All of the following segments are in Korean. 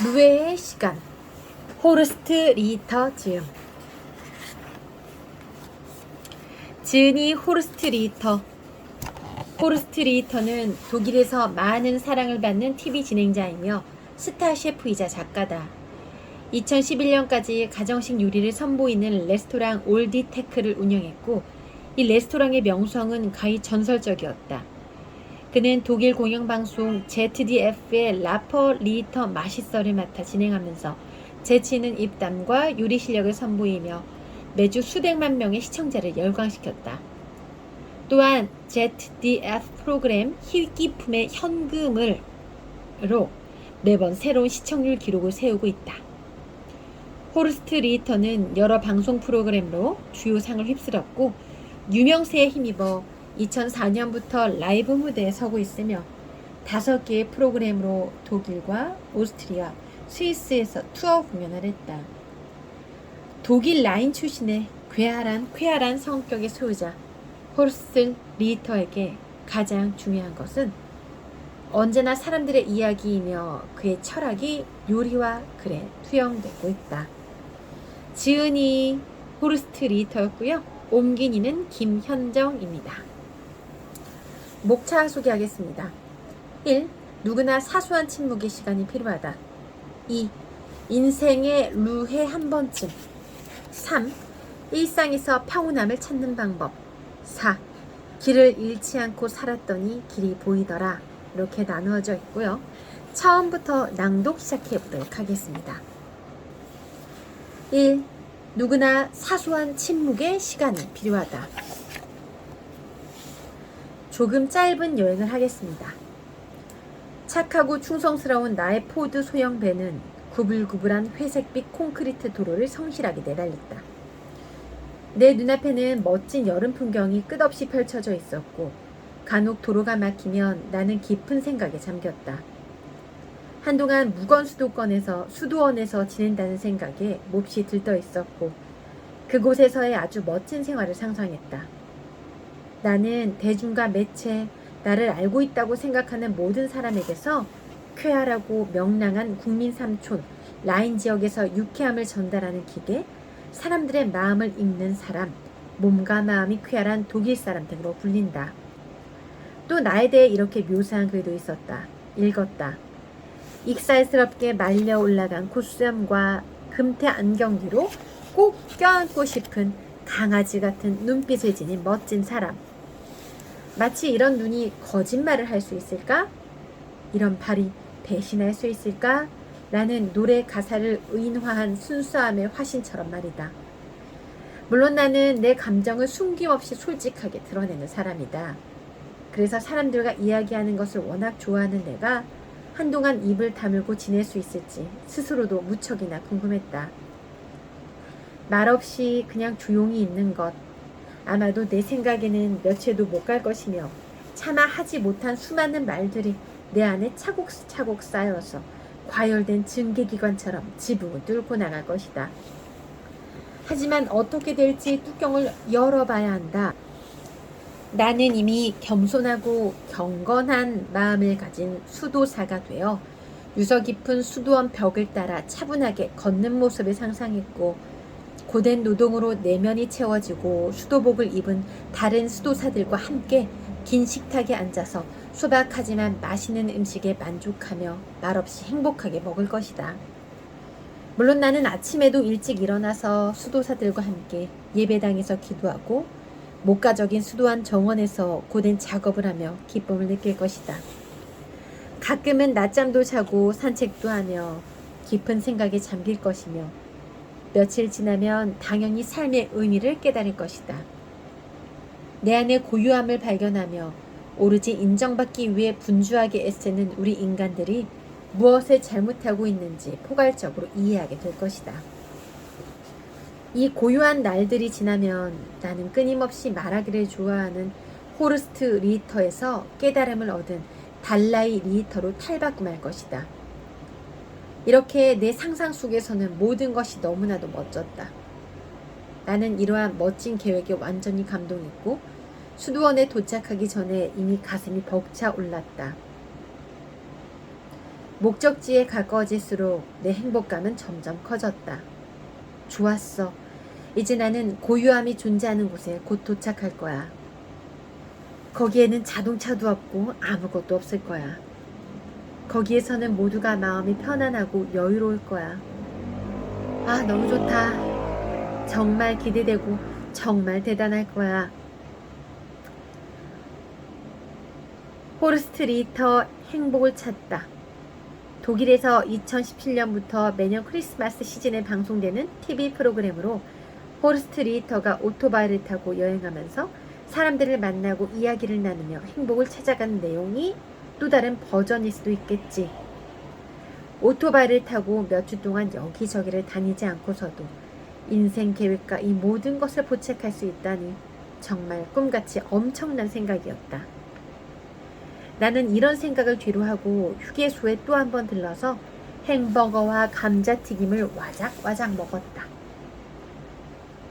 루에의 시간. 호르스트 리히터 지음. 지은이 호르스트 리히터. 호르스트 리히터는 독일에서 많은 사랑을 받는 TV 진행자이며 스타 셰프이자 작가다. 2011년까지 가정식 요리를 선보이는 레스토랑 올디테크를 운영했고, 이 레스토랑의 명성은 가히 전설적이었다. 그는 독일 공영방송 ZDF의 라퍼 리히터 맛있어를 맡아 진행하면서 재치있는 입담과 요리 실력을 선보이며 매주 수백만 명의 시청자를 열광시켰다. 또한 ZDF 프로그램 희귀품의 현금으로 매번 새로운 시청률 기록을 세우고 있다. 호르스트 리히터는 여러 방송 프로그램으로 주요 상을 휩쓸었고, 유명세에 힘입어 2004년부터 라이브 무대에 서고 있으며 5개의 프로그램으로 독일과 오스트리아, 스위스에서 투어 공연을 했다. 독일 라인 출신의 쾌활한 성격의 소유자 호르스트 리히터에게 가장 중요한 것은 언제나 사람들의 이야기이며 그의 철학이 요리와 글에 투영되고 있다. 지은이 호르스트 리히터였고요. 옮긴 이는 김현정입니다. 목차 소개하겠습니다. 1. 누구나 사소한 침묵의 시간이 필요하다. 2. 인생의 루해 한 번쯤. 3. 일상에서 평온함을 찾는 방법. 4. 길을 잃지 않고 살았더니 길이 보이더라. 이렇게 나누어져 있고요. 처음부터 낭독 시작해 보도록 하겠습니다. 1. 누구나 사소한 침묵의 시간이 필요하다. 조금 짧은 여행을 하겠습니다. 착하고 충성스러운 나의 포드 소형 배는 구불구불한 회색빛 콘크리트 도로를 성실하게 내달렸다. 내 눈앞에는 멋진 여름 풍경이 끝없이 펼쳐져 있었고, 간혹 도로가 막히면 나는 깊은 생각에 잠겼다. 한동안 무건 수도원에서 지낸다는 생각에 몹시 들떠 있었고, 그곳에서의 아주 멋진 생활을 상상했다. 나는 대중과 매체, 나를 알고 있다고 생각하는 모든 사람에게서 쾌활하고 명랑한 국민 삼촌, 라인 지역에서 유쾌함을 전달하는 기계, 사람들의 마음을 읽는 사람, 몸과 마음이 쾌활한 독일 사람 등으로 불린다. 또 나에 대해 이렇게 묘사한 글도 있었다. 읽었다. 익살스럽게 말려 올라간 콧수염과 금태 안경 뒤로 꼭 껴안고 싶은 강아지 같은 눈빛을 지닌 멋진 사람. 마치 이런 눈이 거짓말을 할 수 있을까? 이런 발이 배신할 수 있을까? 라는 노래 가사를 의인화한 순수함의 화신처럼 말이다. 물론 나는 내 감정을 숨김없이 솔직하게 드러내는 사람이다. 그래서 사람들과 이야기하는 것을 워낙 좋아하는 내가 한동안 입을 다물고 지낼 수 있을지 스스로도 무척이나 궁금했다. 말없이 그냥 조용히 있는 것, 아마도 내 생각에는 며칠도 못 갈 것이며 차마 하지 못한 수많은 말들이 내 안에 차곡차곡 쌓여서 과열된 증기기관처럼 지붕을 뚫고 나갈 것이다. 하지만 어떻게 될지 뚜껑을 열어봐야 한다. 나는 이미 겸손하고 경건한 마음을 가진 수도사가 되어 유서 깊은 수도원 벽을 따라 차분하게 걷는 모습을 상상했고, 고된 노동으로 내면이 채워지고 수도복을 입은 다른 수도사들과 함께 긴 식탁에 앉아서 소박하지만 맛있는 음식에 만족하며 말없이 행복하게 먹을 것이다. 물론 나는 아침에도 일찍 일어나서 수도사들과 함께 예배당에서 기도하고 목가적인 수도원 정원에서 고된 작업을 하며 기쁨을 느낄 것이다. 가끔은 낮잠도 자고 산책도 하며 깊은 생각에 잠길 것이며, 며칠 지나면 당연히 삶의 의미를 깨달을 것이다. 내 안에 고유함을 발견하며 오로지 인정받기 위해 분주하게 애쓰는 우리 인간들이 무엇을 잘못하고 있는지 포괄적으로 이해하게 될 것이다. 이 고유한 날들이 지나면 나는 끊임없이 말하기를 좋아하는 호르스트 리히터에서 깨달음을 얻은 달라이 리히터로 탈바꿈할 것이다. 이렇게 내 상상 속에서는 모든 것이 너무나도 멋졌다. 나는 이러한 멋진 계획에 완전히 감동했고, 수도원에 도착하기 전에 이미 가슴이 벅차 올랐다. 목적지에 가까워질수록 내 행복감은 점점 커졌다. 좋았어. 이제 나는 고요함이 존재하는 곳에 곧 도착할 거야. 거기에는 자동차도 없고 아무것도 없을 거야. 거기에서는 모두가 마음이 편안하고 여유로울 거야. 아, 너무 좋다. 정말 기대되고 정말 대단할 거야. 호르스트 리히터 행복을 찾다. 독일에서 2017년부터 매년 크리스마스 시즌에 방송되는 TV 프로그램으로 호르스트 리히터가 오토바이를 타고 여행하면서 사람들을 만나고 이야기를 나누며 행복을 찾아가는 내용이 또 다른 버전일 수도 있겠지. 오토바이를 타고 몇 주 동안 여기저기를 다니지 않고서도 인생 계획과 이 모든 것을 포착할 수 있다니 정말 꿈같이 엄청난 생각이었다. 나는 이런 생각을 뒤로하고 휴게소에 또 한 번 들러서 햄버거와 감자튀김을 와작와작 먹었다.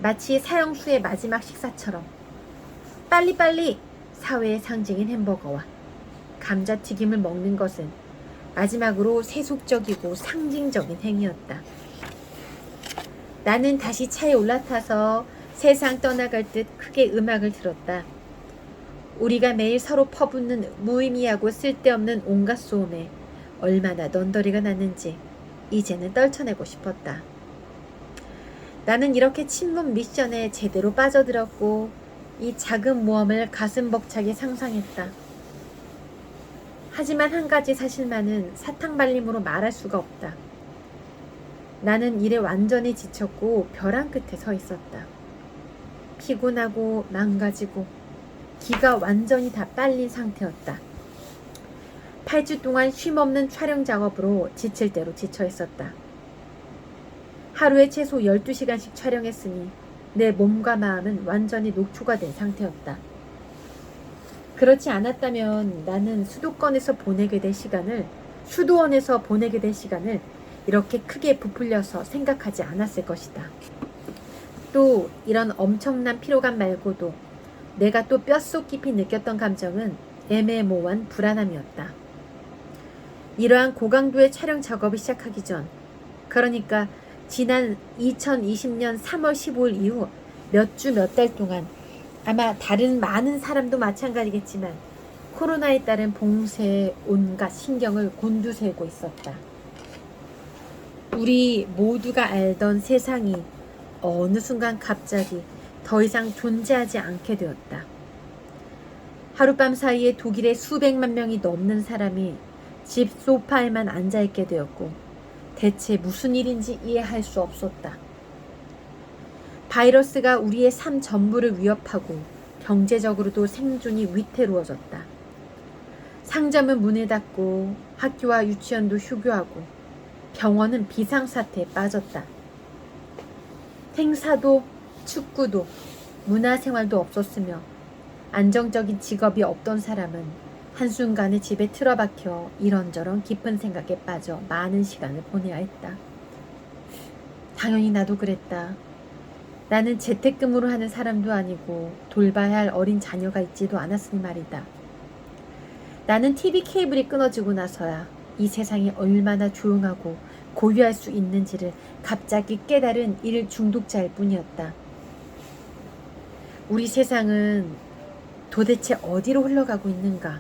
마치 사형수의 마지막 식사처럼 빨리빨리 사회의 상징인 햄버거와 감자튀김을 먹는 것은 마지막으로 세속적이고 상징적인 행위였다. 나는 다시 차에 올라타서 세상 떠나갈 듯 크게 음악을 들었다. 우리가 매일 서로 퍼붓는 무의미하고 쓸데없는 온갖 소음에 얼마나 넌더리가 났는지 이제는 떨쳐내고 싶었다. 나는 이렇게 친문 미션에 제대로 빠져들었고 이 작은 모험을 가슴 벅차게 상상했다. 하지만 한 가지 사실만은 사탕발림으로 말할 수가 없다. 나는 일에 완전히 지쳤고 벼랑 끝에 서 있었다. 피곤하고 망가지고 기가 완전히 다 빨린 상태였다. 8주 동안 쉼없는 촬영 작업으로 지칠 대로 지쳐 있었다. 하루에 최소 12시간씩 촬영했으니 내 몸과 마음은 완전히 녹초가 된 상태였다. 그렇지 않았다면 나는 수도원에서 보내게 될 시간을 이렇게 크게 부풀려서 생각하지 않았을 것이다. 또 이런 엄청난 피로감 말고도 내가 또 뼛속 깊이 느꼈던 감정은 애매모호한 불안함이었다. 이러한 고강도의 촬영 작업이 시작하기 전, 그러니까 지난 2020년 3월 15일 이후 몇 주 몇 달 동안 아마 다른 많은 사람도 마찬가지겠지만 코로나에 따른 봉쇄에 온갖 신경을 곤두세우고 있었다. 우리 모두가 알던 세상이 어느 순간 갑자기 더 이상 존재하지 않게 되었다. 하룻밤 사이에 독일의 수백만 명이 넘는 사람이 집 소파에만 앉아있게 되었고 대체 무슨 일인지 이해할 수 없었다. 바이러스가 우리의 삶 전부를 위협하고 경제적으로도 생존이 위태로워졌다. 상점은 문을 닫고 학교와 유치원도 휴교하고 병원은 비상사태에 빠졌다. 행사도 축구도 문화생활도 없었으며 안정적인 직업이 없던 사람은 한순간에 집에 틀어박혀 이런저런 깊은 생각에 빠져 많은 시간을 보내야 했다. 당연히 나도 그랬다. 나는 재택근무를 하는 사람도 아니고 돌봐야 할 어린 자녀가 있지도 않았으니 말이다. 나는 TV 케이블이 끊어지고 나서야 이 세상이 얼마나 조용하고 고요할 수 있는지를 갑자기 깨달은 일 중독자일 뿐이었다. 우리 세상은 도대체 어디로 흘러가고 있는가?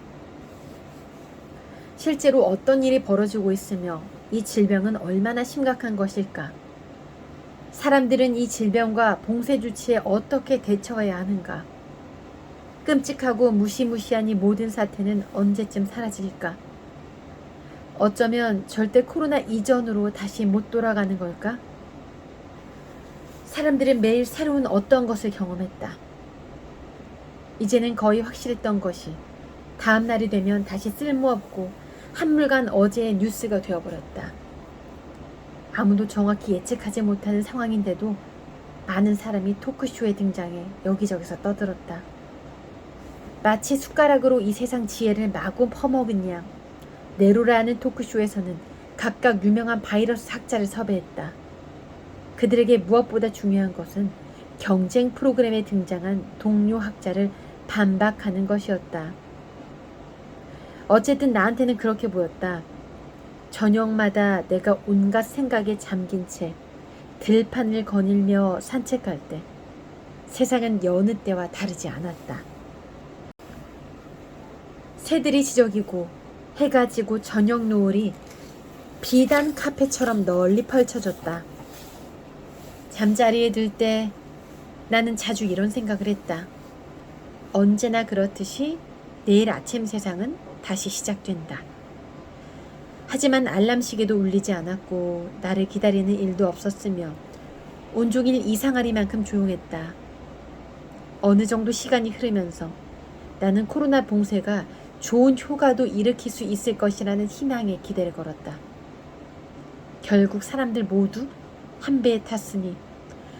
실제로 어떤 일이 벌어지고 있으며 이 질병은 얼마나 심각한 것일까? 사람들은 이 질병과 봉쇄 조치에 어떻게 대처해야 하는가? 끔찍하고 무시무시한 이 모든 사태는 언제쯤 사라질까? 어쩌면 절대 코로나 이전으로 다시 못 돌아가는 걸까? 사람들은 매일 새로운 어떤 것을 경험했다. 이제는 거의 확실했던 것이 다음 날이 되면 다시 쓸모없고 한물간 어제의 뉴스가 되어버렸다. 아무도 정확히 예측하지 못하는 상황인데도 많은 사람이 토크쇼에 등장해 여기저기서 떠들었다. 마치 숟가락으로 이 세상 지혜를 마구 퍼먹은 양 네로라는 토크쇼에서는 각각 유명한 바이러스 학자를 섭외했다. 그들에게 무엇보다 중요한 것은 경쟁 프로그램에 등장한 동료 학자를 반박하는 것이었다. 어쨌든 나한테는 그렇게 보였다. 저녁마다 내가 온갖 생각에 잠긴 채 들판을 거닐며 산책할 때 세상은 여느 때와 다르지 않았다. 새들이 지저귀고 해가 지고 저녁 노을이 비단 카페처럼 널리 펼쳐졌다. 잠자리에 들 때 나는 자주 이런 생각을 했다. 언제나 그렇듯이 내일 아침 세상은 다시 시작된다. 하지만 알람 시계도 울리지 않았고 나를 기다리는 일도 없었으며 온종일 이상하리만큼 조용했다. 어느 정도 시간이 흐르면서 나는 코로나 봉쇄가 좋은 효과도 일으킬 수 있을 것이라는 희망에 기대를 걸었다. 결국 사람들 모두 한 배에 탔으니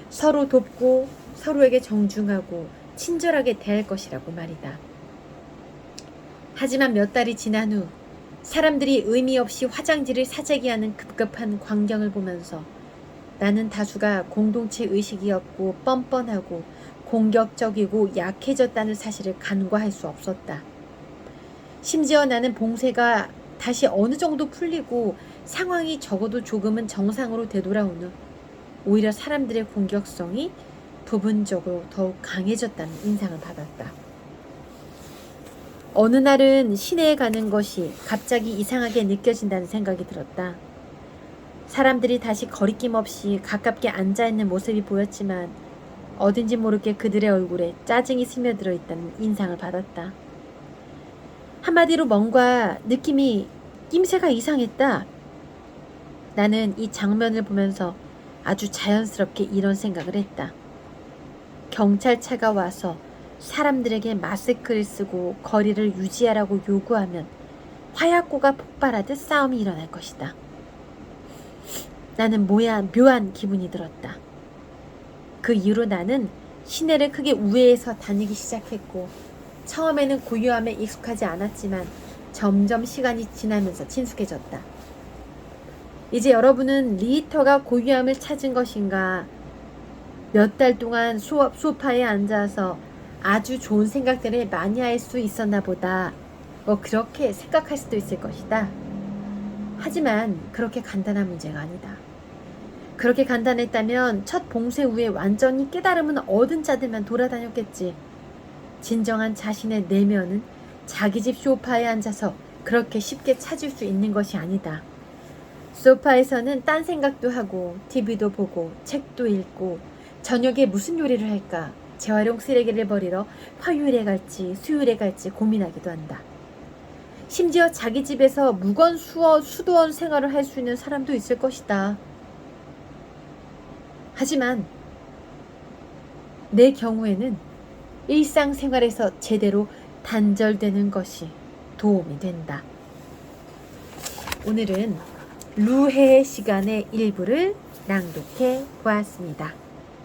서로 돕고 서로에게 정중하고 친절하게 대할 것이라고 말이다. 하지만 몇 달이 지난 후 사람들이 의미 없이 화장지를 사재기하는 급급한 광경을 보면서 나는 다수가 공동체 의식이 없고 뻔뻔하고 공격적이고 약해졌다는 사실을 간과할 수 없었다. 심지어 나는 봉쇄가 다시 어느 정도 풀리고 상황이 적어도 조금은 정상으로 되돌아온 후 오히려 사람들의 공격성이 부분적으로 더욱 강해졌다는 인상을 받았다. 어느 날은 시내에 가는 것이 갑자기 이상하게 느껴진다는 생각이 들었다. 사람들이 다시 거리낌 없이 가깝게 앉아있는 모습이 보였지만 어딘지 모르게 그들의 얼굴에 짜증이 스며들어 있다는 인상을 받았다. 한마디로 뭔가 느낌이 낌새가 이상했다. 나는 이 장면을 보면서 아주 자연스럽게 이런 생각을 했다. 경찰차가 와서 사람들에게 마스크를 쓰고 거리를 유지하라고 요구하면 화약고가 폭발하듯 싸움이 일어날 것이다. 나는 묘한 기분이 들었다. 그 이후로 나는 시내를 크게 우회해서 다니기 시작했고 처음에는 고요함에 익숙하지 않았지만 점점 시간이 지나면서 친숙해졌다. 이제 여러분은 리히터가 고요함을 찾은 것인가? 몇 달 동안 소파에 앉아서 아주 좋은 생각들을 많이 할 수 있었나 보다. 그렇게 생각할 수도 있을 것이다. 하지만 그렇게 간단한 문제가 아니다. 그렇게 간단했다면 첫 봉쇄 후에 완전히 깨달음은 얻은 자들만 돌아다녔겠지. 진정한 자신의 내면은 자기 집 소파에 앉아서 그렇게 쉽게 찾을 수 있는 것이 아니다. 소파에서는 딴 생각도 하고 TV도 보고 책도 읽고 저녁에 무슨 요리를 할까, 재활용 쓰레기를 버리러 화요일에 갈지 수요일에 갈지 고민하기도 한다. 심지어 자기 집에서 무건 수도원 생활을 할 수 있는 사람도 있을 것이다. 하지만 내 경우에는 일상생활에서 제대로 단절되는 것이 도움이 된다. 오늘은 루헤의 시간의 일부를 낭독해 보았습니다.